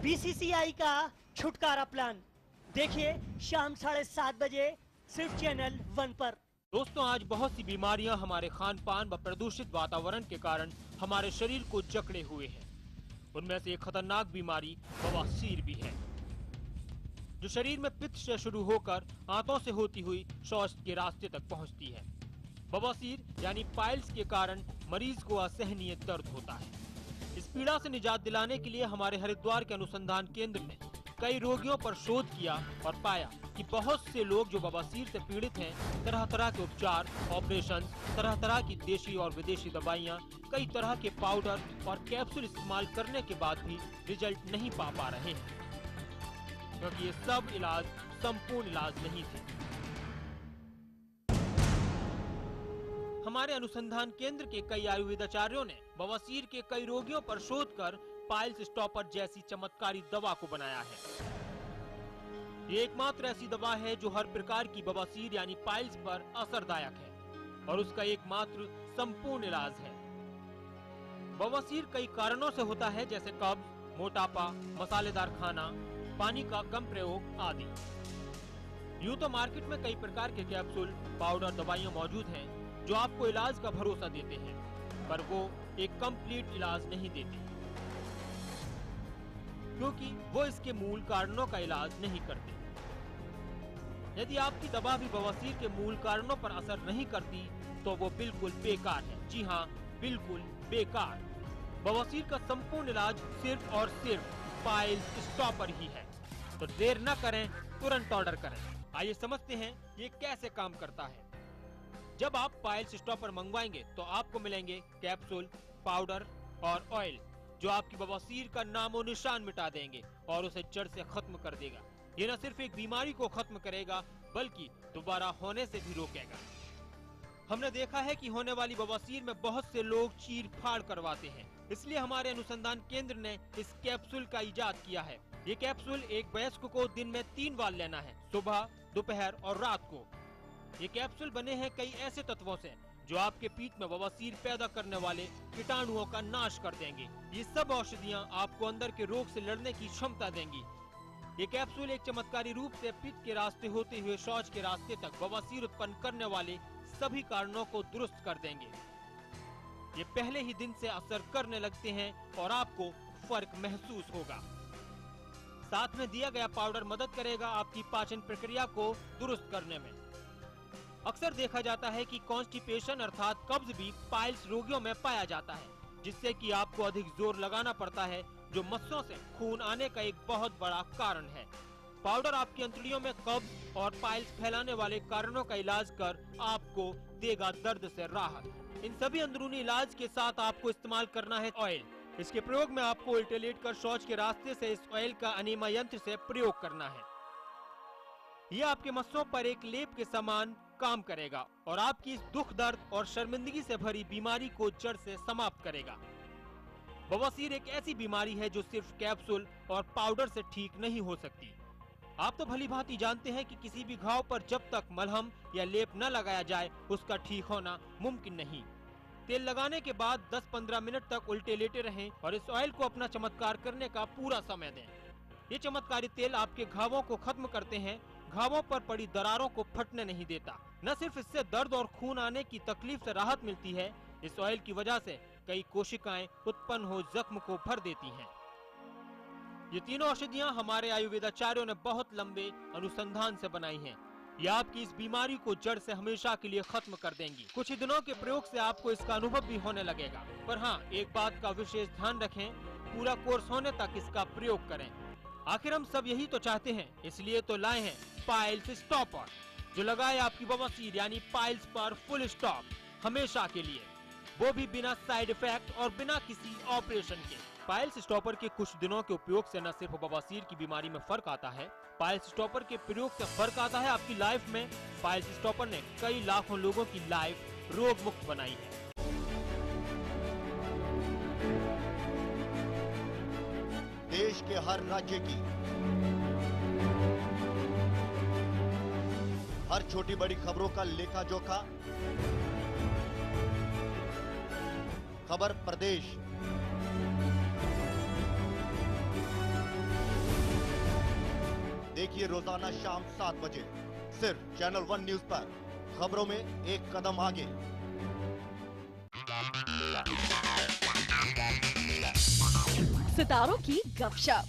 BCCI का छुटकारा plan देखिए शाम 7:30 बजे सिर्फ चैनल 1 पर। दोस्तों, आज बहुत सी बीमारियां हमारे खान पान व प्रदूषित वातावरण के कारण हमारे शरीर को जकड़े हुए हैं। उनमें से एक खतरनाक बीमारी बवासीर भी है, जो शरीर में पित्त से शुरू होकर आंतों से होती हुई शौच के रास्ते तक पहुंचती है। बवासीर यानी पाइल्स के कारण मरीज को असहनीय दर्द होता है। इस पीड़ा से निजात दिलाने के लिए हमारे हरिद्वार के अनुसंधान केंद्र ने कई रोगियों पर शोध किया और पाया कि बहुत से लोग जो बवासीर से पीड़ित हैं, तरह तरह के उपचार, ऑपरेशन, तरह तरह की देशी और विदेशी दवाइयाँ, कई तरह के पाउडर और कैप्सूल इस्तेमाल करने के बाद भी रिजल्ट नहीं पा रहे हैं, क्योंकि ये सब इलाज संपूर्ण इलाज नहीं थे। हमारे अनुसंधान केंद्र के कई आयुर्वेदाचार्यों ने बवासीर के कई रोगियों पर शोध कर पाइल्स स्टॉपर जैसी चमत्कारी दवा को बनाया है। ये एकमात्र ऐसी दवा है जो हर प्रकार की बवासीर यानी पाइल्स पर असरदायक है और उसका एकमात्र संपूर्ण इलाज है। बवासीर कई कारणों से होता है, जैसे कब्ज, मोटापा, मसालेदार खाना, पानी का कम प्रयोग आदि। यूं तो मार्केट में कई प्रकार के कैप्सूल, पाउडर, दवाइयां मौजूद हैं जो आपको इलाज का भरोसा देते हैं, पर वो एक कंप्लीट इलाज नहीं देते, क्योंकि वो इसके मूल कारणों का इलाज नहीं करते। यदि आपकी दवा भी बवासीर के मूल कारणों पर असर नहीं करती तो वो बिल्कुल बेकार है। जी हाँ, बिल्कुल बेकार। बवासीर का संपूर्ण इलाज सिर्फ और सिर्फ पाइल्स स्टॉपर ही है। तो देर न करें, तुरंत ऑर्डर करें। आइए समझते हैं ये कैसे काम करता है। जब आप पाइल्स स्टॉपर मंगवाएंगे तो आपको मिलेंगे कैप्सूल, पाउडर और ऑयल, जो आपकी बवासीर का नामो निशान मिटा देंगे और उसे जड़ से खत्म कर देगा। ये न सिर्फ एक बीमारी को खत्म करेगा, बल्कि दोबारा होने से भी रोकेगा। हमने देखा है कि होने वाली बवासीर में बहुत से लोग चीर फाड़ करवाते हैं, इसलिए हमारे अनुसंधान केंद्र ने इस कैप्सूल का इजाद किया है। ये कैप्सूल एक वयस्क को दिन में 3 बार लेना है, सुबह, दोपहर और रात को। ये कैप्सूल बने हैं कई ऐसे तत्वों से जो आपके पीठ में बवासीर पैदा करने वाले कीटाणुओं का नाश कर देंगे। ये सब औषधियां आपको अंदर के रोग से लड़ने की क्षमता देंगी। ये कैप्सूल एक चमत्कारी रूप से पित्त के रास्ते होते हुए शौच के रास्ते तक बवासीर उत्पन्न करने वाले सभी कारणों को दुरुस्त कर देंगे। ये पहले ही दिन से असर करने लगते हैं और आपको फर्क महसूस होगा। साथ में दिया गया पाउडर मदद करेगा आपकी पाचन प्रक्रिया को दुरुस्त करने में। अक्सर देखा जाता है कि कॉन्स्टिपेशन अर्थात कब्ज भी पाइल्स रोगियों में पाया जाता है, जिससे कि आपको अधिक जोर लगाना पड़ता है, जो मस्सों से खून आने का एक बहुत बड़ा कारण है। पाउडर आपकी अंतड़ियों में कब्ज और पाइल्स फैलाने वाले कारणों का इलाज कर आपको देगा दर्द से राहत। इन सभी अंदरूनी इलाज के साथ आपको इस्तेमाल करना है ऑयल। इसके प्रयोग में आपको उल्टे लेट कर शौच के रास्ते से इस ऑयल का अनीमा यंत्र से प्रयोग करना है। यह आपके मस्सों पर एक लेप के समान काम करेगा और आपकी इस दुख, दर्द और शर्मिंदगी से भरी बीमारी को जड़ से समाप्त करेगा। बवासीर एक ऐसी बीमारी है जो सिर्फ कैप्सूल और पाउडर से ठीक नहीं हो सकती। आप तो भली भांति जानते हैं कि किसी भी घाव पर जब तक मलहम या लेप न लगाया जाए उसका ठीक होना मुमकिन नहीं। तेल लगाने के बाद 10-15 मिनट तक उल्टे लेटे रहें और इस ऑयल को अपना चमत्कार करने का पूरा समय दें। ये चमत्कारी तेल आपके घावों को खत्म करते हैं, घावों पर पड़ी दरारों को फटने नहीं देता। न सिर्फ इससे दर्द और खून आने की तकलीफ से राहत मिलती है, इस ऑयल की वजह से कई कोशिकाएं उत्पन्न हो जख्म को भर देती हैं। ये तीनों औषधियां हमारे आयुर्वेदाचार्यों ने बहुत लंबे अनुसंधान से बनाई हैं। ये आपकी इस बीमारी को जड़ से हमेशा के लिए खत्म कर देंगी। कुछ ही दिनों के प्रयोग से आपको इसका अनुभव भी होने लगेगा। पर हाँ, एक बात का विशेष ध्यान रखें, पूरा कोर्स होने तक इसका प्रयोग करें। आखिर हम सब यही तो चाहते हैं, इसलिए तो लाए हैं पाइल्स स्टॉपर, जो लगाए आपकी बवासीर यानी पाइल्स पर फुल स्टॉप हमेशा के लिए, वो भी बिना साइड इफेक्ट और बिना किसी ऑपरेशन के। पाइल्स स्टॉपर के कुछ दिनों के उपयोग से न सिर्फ बवासीर की बीमारी में फर्क आता है, पाइल्स स्टॉपर के प्रयोग से फर्क आता है आपकी लाइफ में। पाइल्स स्टॉपर ने कई लाखों लोगों की लाइफ रोग मुक्त बनाई है। देश के हर राज्य की हर छोटी बड़ी खबरों का लेखा जोखा, खबर प्रदेश देखिए रोजाना शाम 7 बजे सिर्फ चैनल 1 न्यूज पर। खबरों में एक कदम आगे। सितारों की गपशप,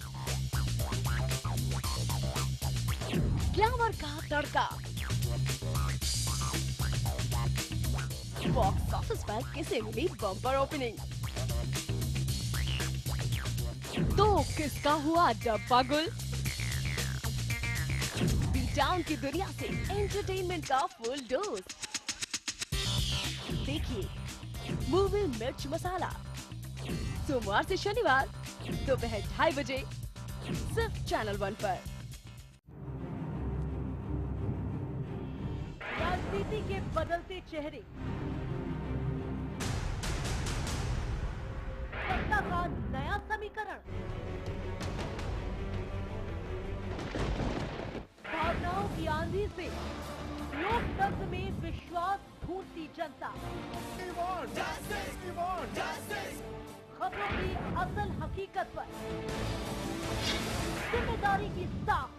ग्लैमर का तड़का, बॉक्स ऑफिस पर किसे मिली बम्पर ओपनिंग, तो किसका हुआ डब्बा गुल। बीट टाउन की दुनिया से एंटरटेनमेंट का फुल डोज। देखिए मूवी मिर्च मसाला, सोमवार से शनिवार दोपहर 2:30 बजे सिर्फ चैनल 1 पर। राजनीति के बदलते चेहरे, सत्ता का नया समीकरण, भावनाओं की आंधी से लोकतंत्र में विश्वास ढूंढती जनता, खबरों की असल हकीकत पर जिम्मेदारी की साख,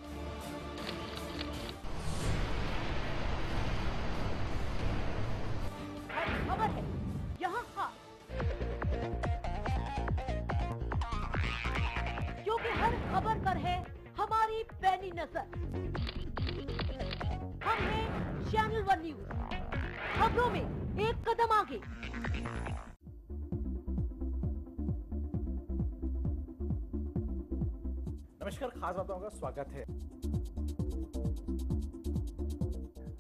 हर खबर है यहाँ खास, क्योंकि हर खबर पर है हमारी पैनी नजर। हम हैं चैनल 1 न्यूज, खबरों में एक कदम आगे। नमस्कार, खास बातों का स्वागत है।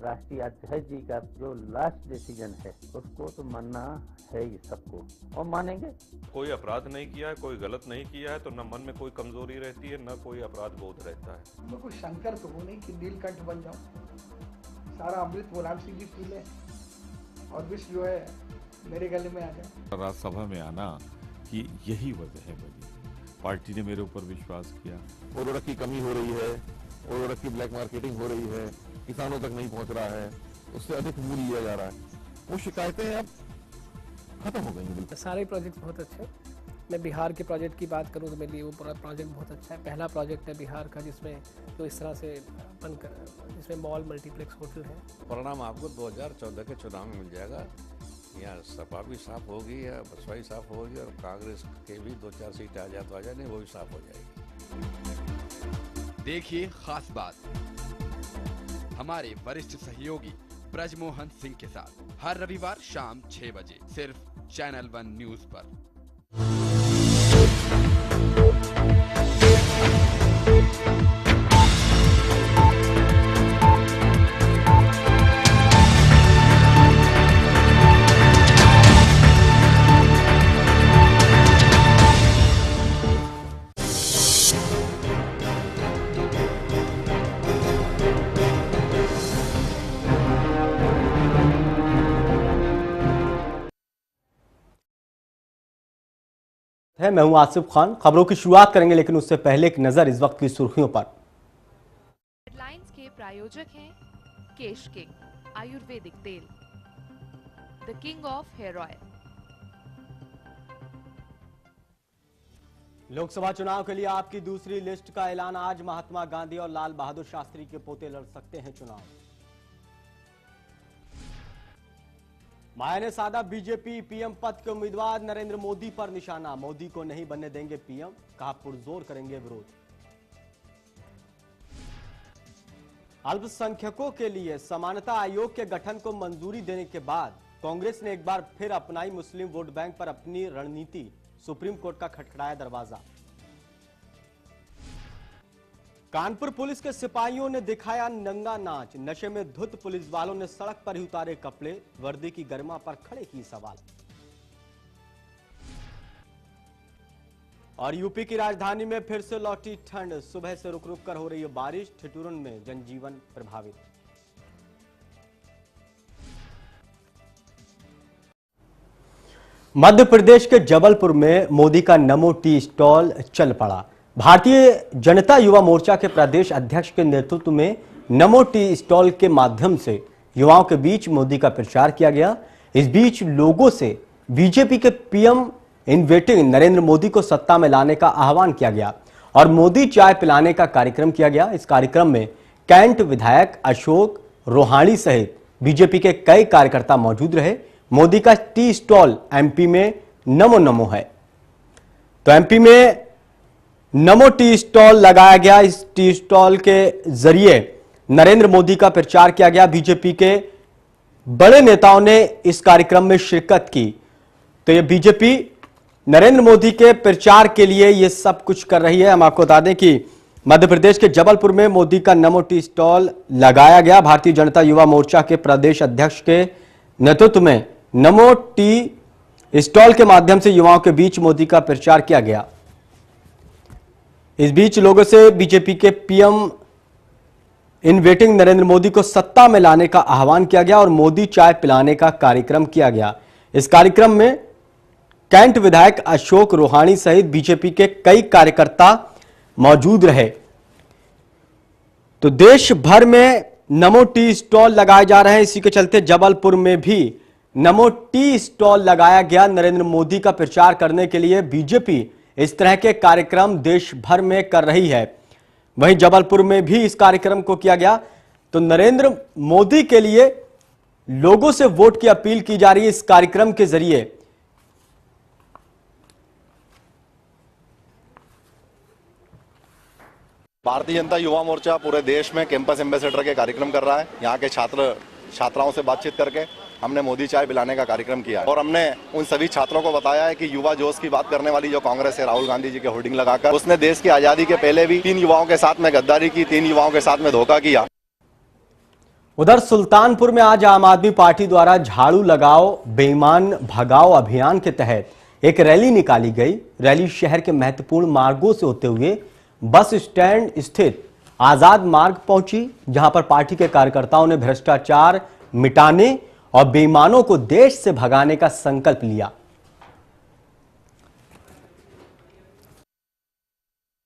राष्ट्रीय अध्यक्ष जी का जो लास्ट डिसीजन है उसको तो मानना है ही सबको, और मानेंगे। कोई अपराध नहीं किया है, कोई गलत नहीं किया है, तो न मन में कोई कमजोरी रहती है, न कोई अपराध बोध रहता है। मैं कोई शंकर तो हूँ नहीं कि नीलकंठ बन जाऊँ। सारा अमृत मुलायम सिंह जी पी ले और विष जो है मेरे गले में आ जाए। राज्यसभा में आना की यही वजह है बनी। पार्टी ने मेरे ऊपर विश्वास किया। उर्वरक की कमी हो रही है, उर्वरक की ब्लैक मार्केटिंग हो रही है, किसानों तक नहीं पहुंच रहा है, उससे अधिक मूल्य लिया जा रहा है। वो शिकायतें अब खत्म हो गई। सारे प्रोजेक्ट बहुत अच्छे हैं। मैं बिहार के प्रोजेक्ट की बात करूं तो मेरे लिए वो पूरा प्रोजेक्ट बहुत अच्छा है। पहला प्रोजेक्ट है बिहार का जिसमें जो इस तरह से जिसमें मॉल मल्टीप्लेक्स होटल है। परिणाम आपको 2014 के चुनाव में मिल जाएगा। यहाँ सपा भी साफ होगी या बसपा भी साफ होगी, और कांग्रेस के भी 2-4 सीट आ जाए तो आ जाए, नहीं वो भी साफ हो जाएगी। देखिए खास बात हमारे वरिष्ठ सहयोगी ब्रजमोहन सिंह के साथ हर रविवार शाम 6 बजे सिर्फ चैनल 1 न्यूज पर। मैं हूं आसिफ खान। खबरों की शुरुआत करेंगे, लेकिन उससे पहले एक नजर इस वक्त की सुर्खियों पर। हेडलाइंस के प्रायोजक हैं केश किंग आयुर्वेदिक तेल, the king of hair oil. Lok Sabha चुनाव के लिए आपकी दूसरी लिस्ट का ऐलान आज। महात्मा गांधी और लाल बहादुर शास्त्री के पोते लड़ सकते हैं चुनाव। माया ने साधा बीजेपी पीएम पद के उम्मीदवार नरेंद्र मोदी पर निशाना। मोदी को नहीं बनने देंगे पीएम, कहा पुरजोर करेंगे विरोध। अल्पसंख्यकों के लिए समानता आयोग के गठन को मंजूरी देने के बाद कांग्रेस ने एक बार फिर अपनाई मुस्लिम वोट बैंक पर अपनी रणनीति। सुप्रीम कोर्ट का खटखटाया दरवाजा। कानपुर पुलिस के सिपाहियों ने दिखाया नंगा नाच। नशे में धुत पुलिस वालों ने सड़क पर ही उतारे कपड़े। वर्दी की गरिमा पर खड़े की सवाल। और यूपी की राजधानी में फिर से लौटी ठंड। सुबह से रुक रुक कर हो रही है बारिश। ठिठुरन में जनजीवन प्रभावित। मध्य प्रदेश के जबलपुर में मोदी का नमो टी स्टॉल चल पड़ा। भारतीय जनता युवा मोर्चा के प्रदेश अध्यक्ष के नेतृत्व में नमो टी स्टॉल के माध्यम से युवाओं के बीच मोदी का प्रचार किया गया। इस बीच लोगों से बीजेपी के PM in waiting Narendra Modi को सत्ता में लाने का आह्वान किया गया और मोदी चाय पिलाने का कार्यक्रम किया गया। इस कार्यक्रम में कैंट विधायक अशोक रोहाणी सहित बीजेपी के कई कार्यकर्ता मौजूद रहे। मोदी का टी स्टॉल एमपी में नमो नमो है, तो एमपी में नमो टी स्टॉल लगाया गया। इस टी स्टॉल के जरिए नरेंद्र मोदी का प्रचार किया गया। बीजेपी के बड़े नेताओं ने इस कार्यक्रम में शिरकत की। तो ये बीजेपी नरेंद्र मोदी के प्रचार के लिए ये सब कुछ कर रही है। हम आपको बता दें कि मध्य प्रदेश के जबलपुर में मोदी का नमो टी स्टॉल लगाया गया। भारतीय जनता युवा मोर्चा के प्रदेश अध्यक्ष के नेतृत्व में नमो टी स्टॉल के माध्यम से युवाओं के बीच मोदी का प्रचार किया गया। इस बीच लोगों से बीजेपी के PM in waiting Narendra Modi को सत्ता में लाने का आह्वान किया गया और मोदी चाय पिलाने का कार्यक्रम किया गया। इस कार्यक्रम में कैंट विधायक अशोक रोहाणी सहित बीजेपी के कई कार्यकर्ता मौजूद रहे। तो देश भर में नमो टी स्टॉल लगाए जा रहे हैं। इसी के चलते जबलपुर में भी नमो टी स्टॉल लगाया गया। नरेंद्र मोदी का प्रचार करने के लिए बीजेपी इस तरह के कार्यक्रम देश भर में कर रही है। वहीं जबलपुर में भी इस कार्यक्रम को किया गया। तो नरेंद्र मोदी के लिए लोगों से वोट की अपील की जा रही है इस कार्यक्रम के जरिए। भारतीय जनता युवा मोर्चा पूरे देश में कैंपस एम्बेसडर के कार्यक्रम कर रहा है। यहाँ के छात्र छात्राओं से बातचीत करके हमने मोदी चाय पिलाने का कार्यक्रम किया और हमने उन सभी छात्रों को बताया है कि युवा जोश की बात करने वाली जो कांग्रेस है, राहुल गांधी जी के होर्डिंग लगाकर उसने देश की आजादी के पहले भी 3 युवाओं के साथ में गद्दारी की, 3 युवाओं के साथ में धोखा किया। उधर सुल्तानपुर में आज आम आदमी पार्टी द्वारा झाड़ू लगाओ बेईमान भगाओ अभियान के तहत एक रैली निकाली गई। रैली शहर के महत्वपूर्ण मार्गों से होते हुए बस स्टैंड स्थित आजाद मार्ग पहुंची, जहां पर पार्टी के कार्यकर्ताओं ने भ्रष्टाचार मिटाने और बेईमानों को देश से भगाने का संकल्प लिया।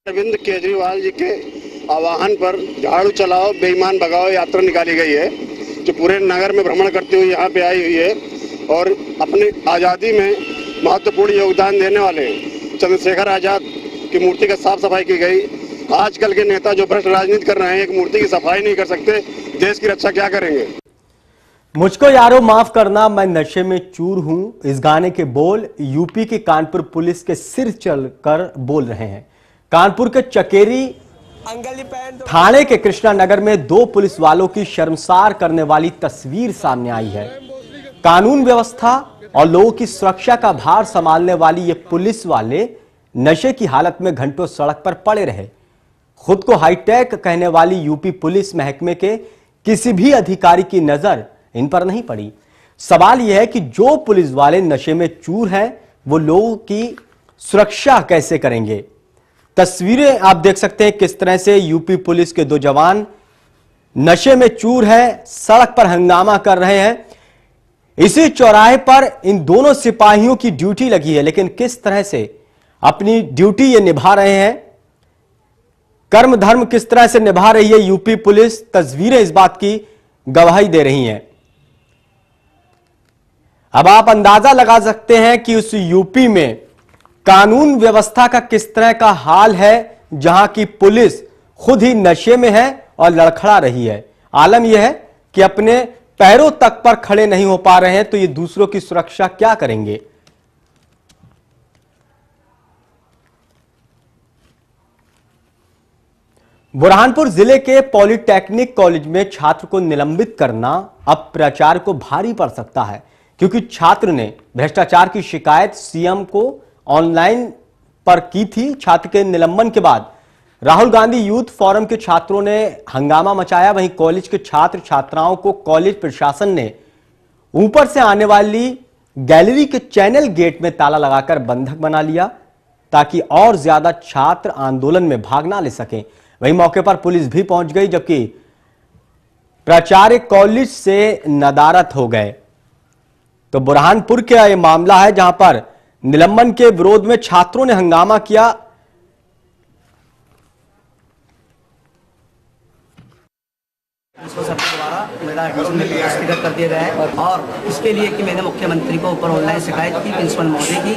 अरविंद केजरीवाल जी के आह्वान पर झाड़ू चलाओ बेईमान भगाओ यात्रा निकाली गई है, जो पूरे नगर में भ्रमण करते हुए यहाँ पे आई हुई है और अपनी आज़ादी में महत्वपूर्ण योगदान देने वाले चंद्रशेखर आजाद की मूर्ति का साफ सफाई की गई। आजकल के नेता जो भ्रष्ट राजनीति कर रहे हैं, एक मूर्ति की सफाई नहीं कर सकते, देश की रक्षा क्या करेंगे। मुझको यारो माफ करना, मैं नशे में चूर हूं, इस गाने के बोल यूपी की कानपुर पुलिस के सिर चढ़कर बोल रहे हैं। कानपुर के चकेरी थाने के कृष्णा नगर में 2 पुलिस वालों की शर्मसार करने वाली तस्वीर सामने आई है। कानून व्यवस्था और लोगों की सुरक्षा का भार संभालने वाली ये पुलिस वाले नशे की हालत में घंटों सड़क पर पड़े रहे। खुद को हाईटेक कहने वाली यूपी पुलिस महकमे के किसी भी अधिकारी की नजर इन पर नहीं पड़ी। सवाल यह है कि जो पुलिस वाले नशे में चूर हैं, वो लोगों की सुरक्षा कैसे करेंगे। तस्वीरें आप देख सकते हैं किस तरह से यूपी पुलिस के 2 जवान नशे में चूर हैं, सड़क पर हंगामा कर रहे हैं। इसी चौराहे पर इन दोनों सिपाहियों की ड्यूटी लगी है, लेकिन किस तरह से अपनी ड्यूटी ये निभा रहे हैं, कर्म धर्म किस तरह से निभा रही है यूपी पुलिस, तस्वीरें इस बात की गवाही दे रही हैं। अब आप अंदाजा लगा सकते हैं कि उस यूपी में कानून व्यवस्था का किस तरह का हाल है, जहां की पुलिस खुद ही नशे में है और लड़खड़ा रही है। आलम यह है कि अपने पैरों तक पर खड़े नहीं हो पा रहे हैं, तो ये दूसरों की सुरक्षा क्या करेंगे। बुरहानपुर जिले के पॉलिटेक्निक कॉलेज में छात्र को निलंबित करना अब प्राचार्य को भारी पड़ सकता है, क्योंकि छात्र ने भ्रष्टाचार की शिकायत सीएम को ऑनलाइन पर की थी। छात्र के निलंबन के बाद राहुल गांधी यूथ फोरम के छात्रों ने हंगामा मचाया। वहीं कॉलेज के छात्र छात्राओं को कॉलेज प्रशासन ने ऊपर से आने वाली गैलरी के चैनल गेट में ताला लगाकर बंधक बना लिया, ताकि और ज्यादा छात्र आंदोलन में भाग ना ले सकें। वहीं मौके पर पुलिस भी पहुंच गई, जबकि प्राचार्य कॉलेज से नदारत हो गए। तो बुरहानपुर का यह मामला है, जहां पर निलंबन के विरोध में छात्रों ने हंगामा किया। इसको सबके द्वारा मेरा एडमिशन में व्यवस्थित कर दिया गया है और इसके लिए कि मैंने मुख्यमंत्री को ऊपर ऑनलाइन शिकायत की प्रिंसिपल महोदय की,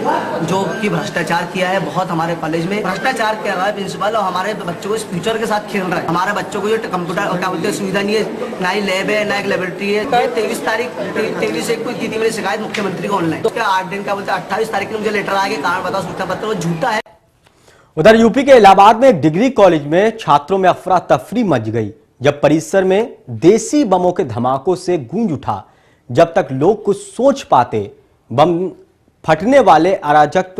जो कि भ्रष्टाचार किया है बहुत हमारे कॉलेज में भ्रष्टाचार किया हुआ है प्रिंसिपल, और हमारे बच्चों को इस फ्यूचर के साथ खेल रहा है। हमारे बच्चों को जो कंप्यूटर क्या बोलते हैं सुविधा नहीं है, ना ही लैब है ना एक लेबोरेटरी है। 23 को की थी मेरी शिकायत मुख्यमंत्री को ऑनलाइन, तो क्या 8 दिन क्या बोलते हैं 28 तारीख को मुझे लेटर आ गया, कारण बताओ सूचना पत्र वो झूठा है। उधर यूपी के इलाहाबाद में एक डिग्री कॉलेज में छात्रों में अफरा तफरी मच गई जब परिसर में देसी बमों के धमाकों से गूंज उठा। जब तक लोग कुछ सोच पाते, बम फटने वाले अराजक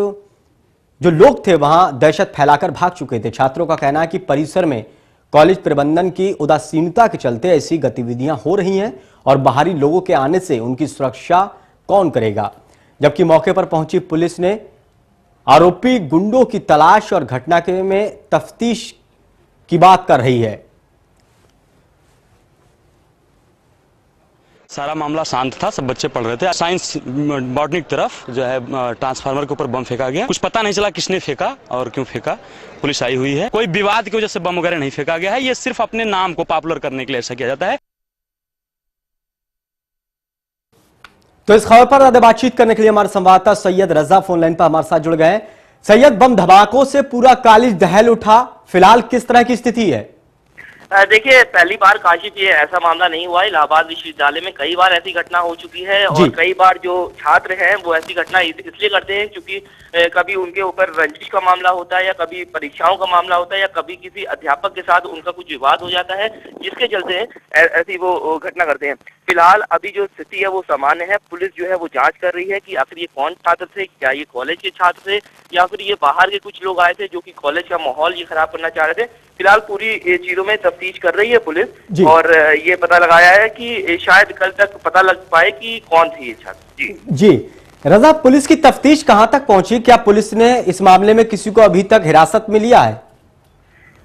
जो लोग थे वहां दहशत फैलाकर भाग चुके थे। छात्रों का कहना है कि परिसर में कॉलेज प्रबंधन की उदासीनता के चलते ऐसी गतिविधियां हो रही हैं और बाहरी लोगों के आने से उनकी सुरक्षा कौन करेगा। जबकि मौके पर पहुंची पुलिस ने आरोपी गुंडों की तलाश और घटना के में तफ्तीश की बात कर रही है। सारा मामला शांत था, सब बच्चे पढ़ रहे थे। साइंस बॉटनी की तरफ जो है ट्रांसफार्मर के ऊपर बम फेंका गया, कुछ पता नहीं चला किसने फेंका और क्यों फेंका, पुलिस आई हुई है। कोई विवाद की वजह से बम वगैरह नहीं फेंका गया है, ये सिर्फ अपने नाम को पॉपुलर करने के लिए ऐसा किया जाता है। तो इस खबर पर ज्यादा बातचीत करने के लिए हमारे संवाददाता सैयद रजा फोन लाइन पर हमारे साथ जुड़ गए हैं। सैयद, बम धमाकों से पूरा कॉलेज दहल उठा, फिलहाल किस तरह की स्थिति है? देखिए, पहली बार काशिफ ये ऐसा मामला नहीं हुआ। इलाहाबाद विश्वविद्यालय में कई बार ऐसी घटना हो चुकी है और कई बार जो छात्र हैं वो ऐसी घटना इसलिए करते हैं क्योंकि कभी उनके ऊपर रंजिश का मामला होता है या कभी परीक्षाओं का मामला होता है या कभी किसी अध्यापक के साथ उनका कुछ विवाद हो जाता है, जिसके चलते ऐसी वो घटना करते हैं। फिलहाल अभी जो स्थिति है वो सामान्य है। पुलिस जो है वो जांच कर रही है कि आखिर ये कौन छात्र थे, क्या ये कॉलेज के छात्र थे या फिर ये बाहर के कुछ लोग आए थे जो कि कॉलेज का माहौल ये खराब करना चाह रहे थे। फिलहाल पूरी चीजों में तफ्तीश कर रही है पुलिस और ये पता लगाया है कि शायद कल तक पता लग पाए कि कौन थे ये छात्र। जी रजा, पुलिस की तफ्तीश कहां तक पहुंची? क्या पुलिस ने इस मामले में किसी को अभी तक हिरासत में लिया है?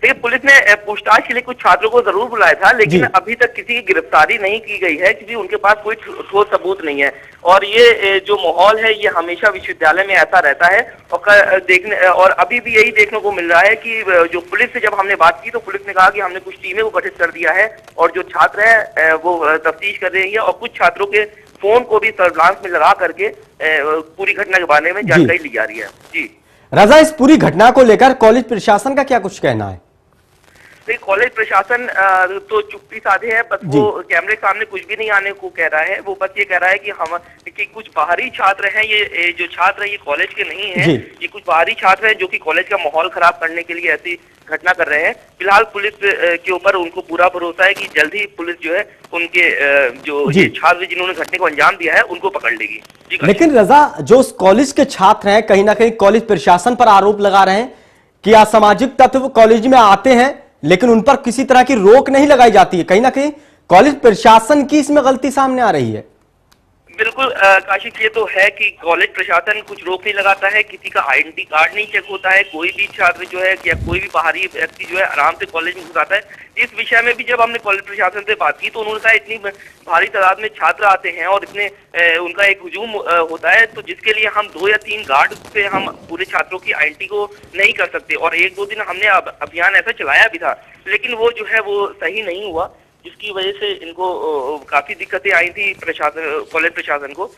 देखिए, पुलिस ने पूछताछ के लिए कुछ छात्रों को जरूर बुलाया था, लेकिन अभी तक किसी की गिरफ्तारी नहीं की गई है क्योंकि उनके पास कोई ठोस सबूत नहीं है। और ये जो माहौल है ये हमेशा विश्वविद्यालय में ऐसा रहता है और अभी भी यही देखने को मिल रहा है कि जो पुलिस से जब हमने बात की तो पुलिस ने कहा कि हमने कुछ टीमें को गठित कर दिया है और जो छात्र है वो तफ्तीश कर रही है और कुछ छात्रों के फोन को भी सर्विलांस में लगा करके पूरी घटना के बारे में जानकारी ली जा रही है। जी रजा, इस पूरी घटना को लेकर कॉलेज प्रशासन का क्या कुछ कहना है? कॉलेज प्रशासन तो चुप्पी साधे है, बस वो कैमरे के सामने कुछ भी नहीं आने को कह रहा है। वो बस ये कह रहा है कि कुछ बाहरी छात्र हैं, ये जो छात्र है ये कॉलेज के नहीं है, ये कुछ बाहरी छात्र हैं जो कि कॉलेज का माहौल खराब करने के लिए ऐसी घटना कर रहे हैं। फिलहाल पुलिस के ऊपर उनको पूरा भरोसा है कि जल्द ही पुलिस जो है उनके जो ये छात्र जिन्होंने घटने को अंजाम दिया है उनको पकड़ लेगी। लेकिन रजा, जो उस कॉलेज के छात्र हैं कहीं ना कहीं कॉलेज प्रशासन पर आरोप लगा रहे हैं कि असामाजिक तत्व कॉलेज में आते हैं लेकिन उन पर किसी तरह की रोक नहीं लगाई जाती है। कहीं ना कहीं कॉलेज प्रशासन की इसमें गलती सामने आ रही है। बिल्कुल काशिफ, ये तो है कि कॉलेज प्रशासन कुछ रोक नहीं लगाता है, किसी का आइडेंटिटी कार्ड नहीं चेक होता है, कोई भी छात्र जो है या कोई भी बाहरी व्यक्ति जो है आराम से कॉलेज में घुस आता है। इस विषय में भी जब हमने कॉलेज प्रशासन से बात की तो उन्होंने कहा इतनी भारी तादाद में छात्र आते हैं और इतने उनका एक हुजूम होता है तो जिसके लिए हम 2 या 3 गार्ड से हम पूरे छात्रों की आइडेंटिटी को नहीं कर सकते। और 1-2 दिन हमने अभियान ऐसा चलाया भी था, लेकिन वो जो है वो सही नहीं हुआ, जिसकी वजह से इनको काफी दिक्कतें आई थी कॉलेज प्रशासन को।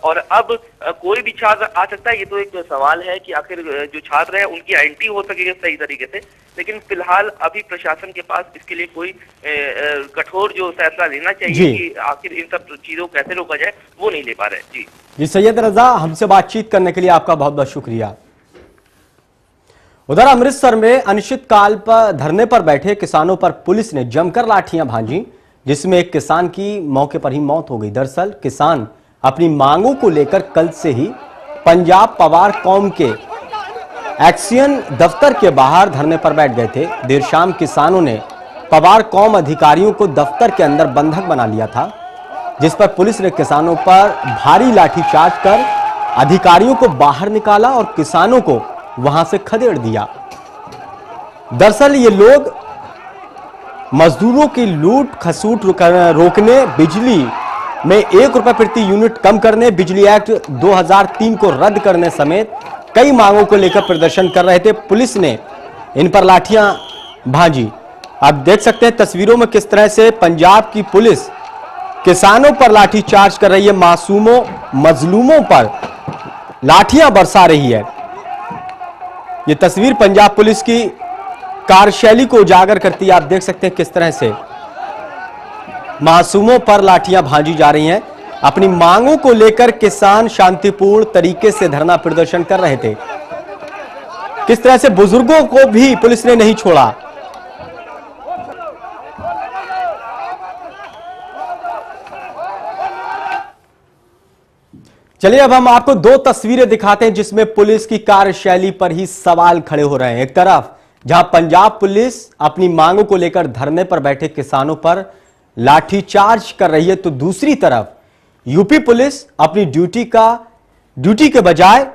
और अब कोई भी छात्र आ सकता है, ये तो एक सवाल है कि आखिर जो छात्र है उनकी आइडेंटिटी हो सके सही तरीके से। लेकिन फिलहाल अभी प्रशासन के पास इसके लिए कोई कठोर जो फैसला लेना चाहिए कि आखिर इन सब चीजों को कैसे रोका जाए वो नहीं ले पा रहे। जी सैयद रजा, हमसे बातचीत करने के लिए आपका बहुत बहुत शुक्रिया। उधर अमृतसर में अनिश्चितकाल पर धरने पर बैठे किसानों पर पुलिस ने जमकर लाठियां भांजी, जिसमें एक किसान की मौके पर ही मौत हो गई। दरअसल किसान अपनी मांगों को लेकर कल से ही पंजाब पवार कौम के एक्सियन दफ्तर के बाहर धरने पर बैठ गए थे। देर शाम किसानों ने पवार कौम अधिकारियों को दफ्तर के अंदर बंधक बना लिया था, जिस पर पुलिस ने किसानों पर भारी लाठीचार्ज कर अधिकारियों को बाहर निकाला और किसानों को वहां से खदेड़ दिया। दरअसल ये लोग मजदूरों की लूट खसूट रोकने, बिजली में 1 रुपए प्रति यूनिट कम करने, बिजली एक्ट 2003 को रद्द करने समेत कई मांगों को लेकर प्रदर्शन कर रहे थे। पुलिस ने इन पर लाठियां भांजी। आप देख सकते हैं तस्वीरों में किस तरह से पंजाब की पुलिस किसानों पर लाठीचार्ज कर रही है, मासूमों मजलूमों पर लाठियां बरसा रही है। यह तस्वीर पंजाब पुलिस की कार्यशैली को उजागर करती है। आप देख सकते हैं किस तरह से मासूमों पर लाठियां भांजी जा रही हैं। अपनी मांगों को लेकर किसान शांतिपूर्ण तरीके से धरना प्रदर्शन कर रहे थे। किस तरह से बुजुर्गों को भी पुलिस ने नहीं छोड़ा। चलिए अब हम आपको दो तस्वीरें दिखाते हैं जिसमें पुलिस की कार्यशैली पर ही सवाल खड़े हो रहे हैं। एक तरफ जहां पंजाब पुलिस अपनी मांगों को लेकर धरने पर बैठे किसानों पर लाठीचार्ज कर रही है, तो दूसरी तरफ यूपी पुलिस अपनी ड्यूटी के बजाय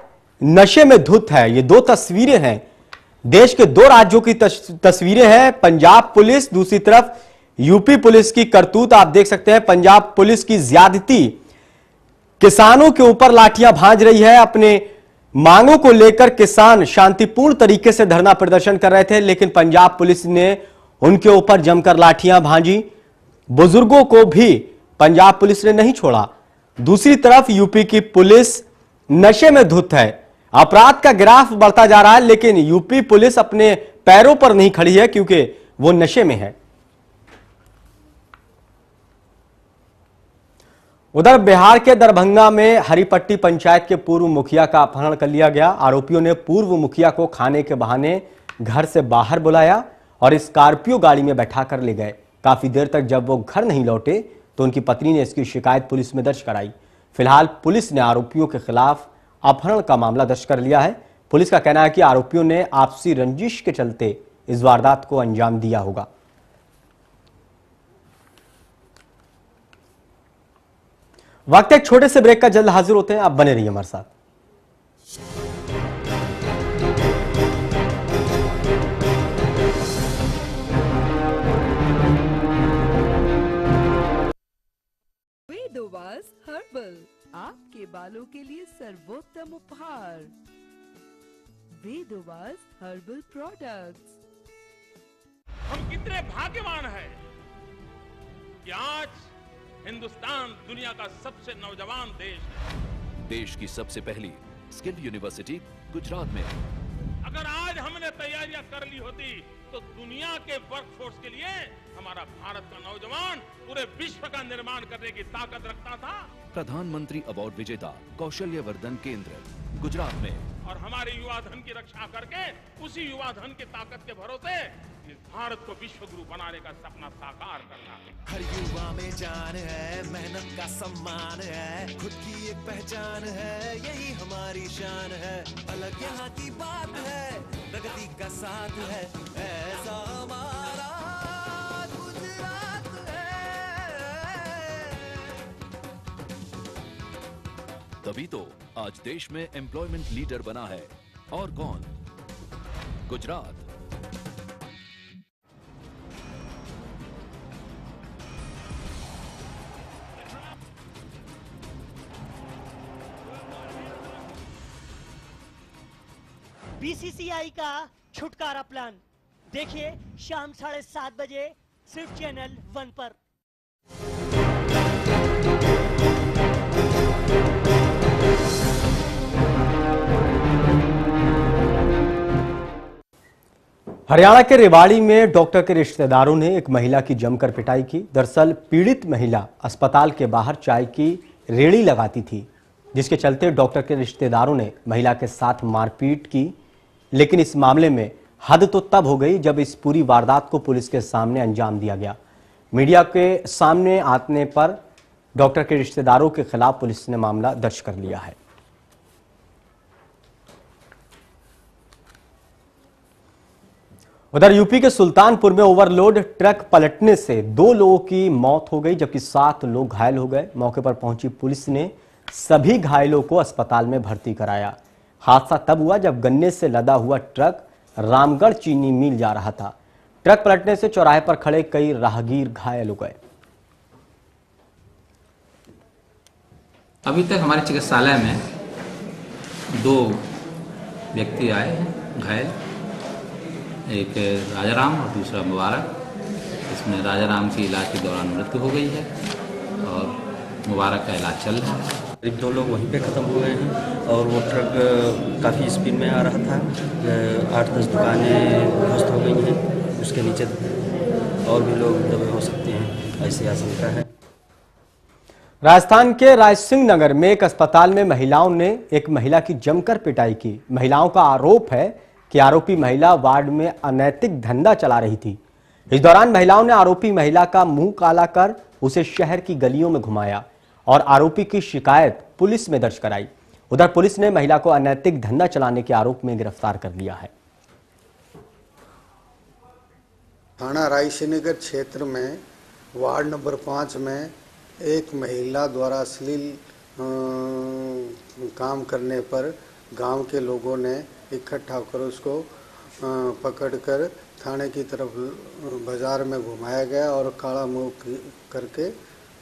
नशे में धुत है। ये दो तस्वीरें हैं, देश के दो राज्यों की तस्वीरें हैं। पंजाब पुलिस, दूसरी तरफ यूपी पुलिस की करतूत आप देख सकते हैं। पंजाब पुलिस की ज्यादती, किसानों के ऊपर लाठियां भांज रही है। अपने मांगों को लेकर किसान शांतिपूर्ण तरीके से धरना प्रदर्शन कर रहे थे, लेकिन पंजाब पुलिस ने उनके ऊपर जमकर लाठियां भांजी। बुजुर्गों को भी पंजाब पुलिस ने नहीं छोड़ा। दूसरी तरफ यूपी की पुलिस नशे में धुत है। अपराध का ग्राफ बढ़ता जा रहा है, लेकिन यूपी पुलिस अपने पैरों पर नहीं खड़ी है क्योंकि वो नशे में है। उधर बिहार के दरभंगा में हरिपट्टी पंचायत के पूर्व मुखिया का अपहरण कर लिया गया। आरोपियों ने पूर्व मुखिया को खाने के बहाने घर से बाहर बुलाया और स्कॉर्पियो गाड़ी में बैठाकर ले गए। काफी देर तक जब वो घर नहीं लौटे तो उनकी पत्नी ने इसकी शिकायत पुलिस में दर्ज कराई। फिलहाल पुलिस ने आरोपियों के खिलाफ अपहरण का मामला दर्ज कर लिया है। पुलिस का कहना है कि आरोपियों ने आपसी रंजिश के चलते इस वारदात को अंजाम दिया होगा। वक्त एक छोटे से ब्रेक का, जल्द हाजिर होते हैं। आप बने रहिए हमारे साथ। वेदोवास हर्बल, आपके बालों के लिए सर्वोत्तम उपहार। वेदोवास हर्बल प्रोडक्ट्स। हम कितने भाग्यवान हैं कि आज हिंदुस्तान दुनिया का सबसे नौजवान देश है। देश की सबसे पहली स्किल यूनिवर्सिटी गुजरात में। अगर आज हमने तैयारियां कर ली होती तो दुनिया के वर्कफोर्स के लिए हमारा भारत का नौजवान पूरे विश्व का निर्माण करने की ताकत रखता था। प्रधानमंत्री अवार्ड विजेता कौशल्यवर्धन केंद्र गुजरात में। और हमारे युवा धन की रक्षा करके उसी युवा धन की ताकत के भरोसे इस भारत को विश्व गुरु बनाने का सपना साकार करना है। हर युवा में जान है, मेहनत का सम्मान है, खुद की एक पहचान है, यही हमारी शान है। अलग यहाँ की बात है, प्रगति का साथ है, ऐसा हमारा गुजरात है। तभी तो आज देश में एम्प्लॉयमेंट लीडर बना है। और कौन? गुजरात। बीसीसीआई का छुटकारा प्लान देखिए शाम 7:30 बजे सिर्फ चैनल 1 पर। हरियाणा के रेवाड़ी में डॉक्टर के रिश्तेदारों ने एक महिला की जमकर पिटाई की। दरअसल पीड़ित महिला अस्पताल के बाहर चाय की रेड़ी लगाती थी, जिसके चलते डॉक्टर के रिश्तेदारों ने महिला के साथ मारपीट की। लेकिन इस मामले में हद तो तब हो गई जब इस पूरी वारदात को पुलिस के सामने अंजाम दिया गया। मीडिया के सामने आने पर डॉक्टर के रिश्तेदारों के खिलाफ पुलिस ने मामला दर्ज कर लिया है। उधर यूपी के सुल्तानपुर में ओवरलोड ट्रक पलटने से 2 लोगों की मौत हो गई, जबकि 7 लोग घायल हो गए। मौके पर पहुंची पुलिस ने सभी घायलों को अस्पताल में भर्ती कराया। हादसा तब हुआ जब गन्ने से लदा हुआ ट्रक रामगढ़ चीनी मिल जा रहा था। ट्रक पलटने से चौराहे पर खड़े कई राहगीर घायल हो गए। अभी तक हमारे चिकित्सालय में 2 व्यक्ति आए हैं घायल, एक राजाराम और दूसरा मुबारक। इसमें राजा राम की इलाज के दौरान मृत्यु हो गई है और मुबारक का इलाज चल रहा है। करीब 2 लोग वहीं पे ख़त्म हो गए हैं और वो ट्रक काफ़ी स्पीड में आ रहा था। 8-10 दुकानें ध्वस्त हो गई हैं, उसके नीचे और भी लोग दबे हो सकते हैं, ऐसी आशंका है। राजस्थान के रायसिंह नगर में एक अस्पताल में महिलाओं ने एक महिला की जमकर पिटाई की। महिलाओं का आरोप है कि आरोपी महिला वार्ड में अनैतिक धंधा चला रही थी। इस दौरान महिलाओं ने आरोपी महिला का मुंह काला कर उसे शहर की गलियों में घुमाया और आरोपी की शिकायत पुलिस में दर्ज कराई। उधर पुलिस ने महिला को अनैतिक धंधा चलाने के आरोप में गिरफ्तार कर लिया है। थाना रायसिंह क्षेत्र में वार्ड नंबर 5 में एक महिला द्वारा अश्लील काम करने पर गांव के लोगों ने इकट्ठा होकर उसको पकड़कर थाने की तरफ बाजार में घुमाया गया और काला मुंह करके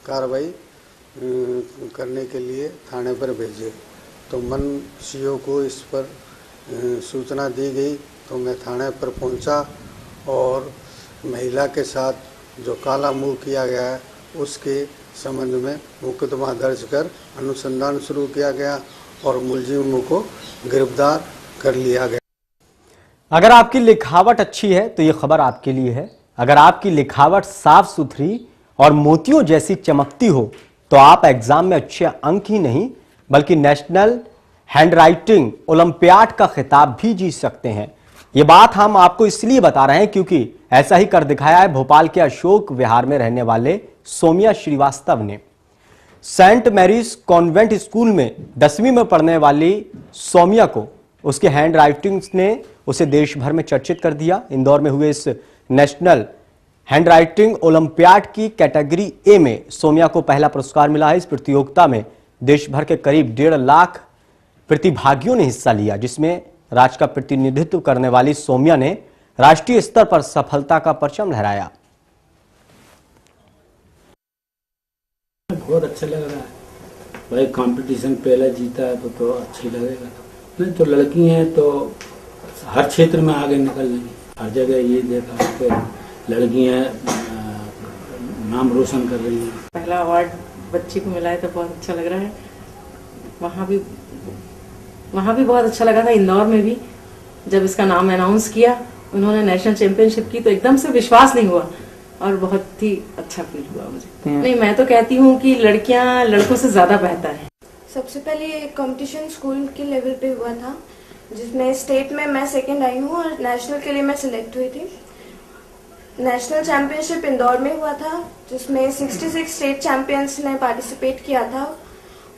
कार्रवाई करने के लिए थाने पर भेजे। तो मनसियों को इस पर सूचना दी गई तो मैं थाने पर पहुंचा और महिला के साथ जो काला मुंह किया गया है उसके संबंध में मुकदमा दर्ज कर अनुसंधान शुरू किया गया और मुलजिमों को गिरफ्तार कर लिया गया। अगर आपकी लिखावट अच्छी है तो ये खबर आपके लिए है। अगर आपकी लिखावट साफ सुथरी और मोतियों जैसी चमकती हो तो आप एग्जाम में अच्छे अंक ही नहीं बल्कि नेशनल हैंडराइटिंग ओलंपियाड का खिताब भी जीत सकते हैं। ये बात हम आपको इसलिए बता रहे हैं क्योंकि ऐसा ही कर दिखाया है भोपाल के अशोक विहार में रहने वाले सौम्या श्रीवास्तव ने। सेंट मैरीज कॉन्वेंट स्कूल में 10वीं में पढ़ने वाली सौम्या को उसके हैंड राइटिंग ने उसे देश भर में चर्चित कर दिया। इंदौर में हुए इस नेशनल हैंड राइटिंग ओलंपियाड की कैटेगरी ए में सौम्या को पहला पुरस्कार मिला है। इस प्रतियोगिता में देश भर के करीब 1.5 लाख प्रतिभागियों ने हिस्सा लिया, जिसमें राज्य का प्रतिनिधित्व करने वाली सौम्या ने राष्ट्रीय स्तर पर सफलता का परचम लहराया। बहुत अच्छा लग रहा है भाई, कंपटीशन पहला जीता है तो अच्छा लगेगा। नहीं तो लड़की हैं तो हर क्षेत्र में आगे निकल लेंगी। हर जगह ये देखा कि लड़की हैं नाम रोशन कर रही हैं। पहला अवार्ड बच्ची को मिला है तो बहुत अच्छा लग रहा है। वहाँ भी बहुत अच्छा लगा था। इंदौर में भी जब इसका नाम अनाउंस किया उन्होंने नेशनल चैंपियनशिप की तो एकदम से विश्वास नहीं हुआ और बहुत ही अच्छा फील हुआ मुझे। नहीं, मैं तो कहती हूँ कि लड़कियाँ लड़कों से ज्यादा बेहतर है। सबसे पहले कंपटीशन स्कूल के लेवल पे हुआ था जिसमें स्टेट में मैं सेकंड आई हूँ और नेशनल के लिए मैं सिलेक्ट हुई थी। नेशनल चैंपियनशिप इंदौर में हुआ था जिसमें 66 स्टेट चैंपियंस ने पार्टिसिपेट किया था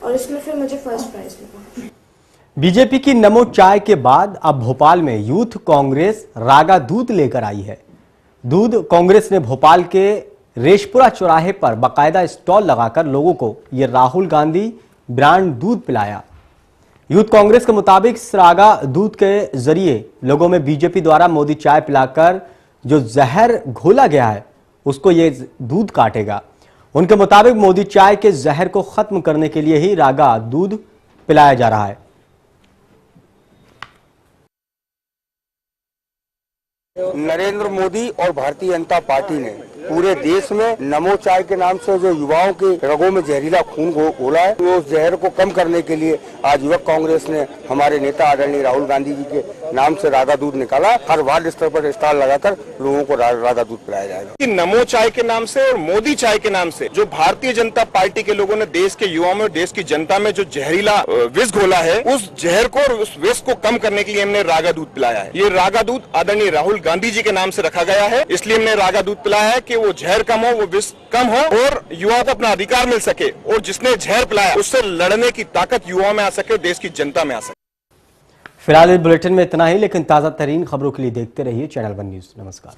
और इसमें फिर मुझे फर्स्ट प्राइज मिला। बीजेपी की नमो चाय के बाद अब भोपाल में यूथ कांग्रेस रागा दूध लेकर आई है। दूध कांग्रेस ने भोपाल के रेशपुरा चौराहे पर बाकायदा स्टॉल लगाकर लोगों को यह राहुल गांधी ब्रांड दूध पिलाया। यूथ कांग्रेस के मुताबिक इस रागा दूध के जरिए लोगों में बीजेपी द्वारा मोदी चाय पिलाकर जो जहर घोला गया है उसको ये दूध काटेगा। उनके मुताबिक मोदी चाय के जहर को खत्म करने के लिए ही रागा दूध पिलाया जा रहा है। नरेंद्र मोदी और भारतीय जनता पार्टी ने पूरे देश में नमो चाय के नाम से जो युवाओं के रगों में जहरीला खून घोला है, तो उस जहर को कम करने के लिए आज युवक कांग्रेस ने हमारे नेता आदरणीय राहुल गांधी जी के नाम से रागा दूध निकाला। हर वार्ड स्तर पर स्टॉल लगाकर लोगों को रागा दूध पिलाया जाएगा। नमो चाय के नाम से और मोदी चाय के नाम से जो भारतीय जनता पार्टी के लोगों ने देश के युवाओं में, देश की जनता में जो जहरीला विष घोला है, उस जहर को और उस विष को कम करने के लिए हमने रागा दूध पिलाया है। ये रागा दूध आदरणीय राहुल गांधी जी के नाम से रखा गया है, इसलिए हमने रागा दूध पिलाया है कि वो जहर कम हो, वो विष कम हो और युवाओं को अपना अधिकार मिल सके और जिसने जहर पिलाया उससे लड़ने की ताकत युवाओं में आ सके और देश की जनता में आ सके। फिलहाल इस बुलेटिन में इतना ही, लेकिन ताजा तरीन खबरों के लिए देखते रहिए चैनल 1 न्यूज। नमस्कार।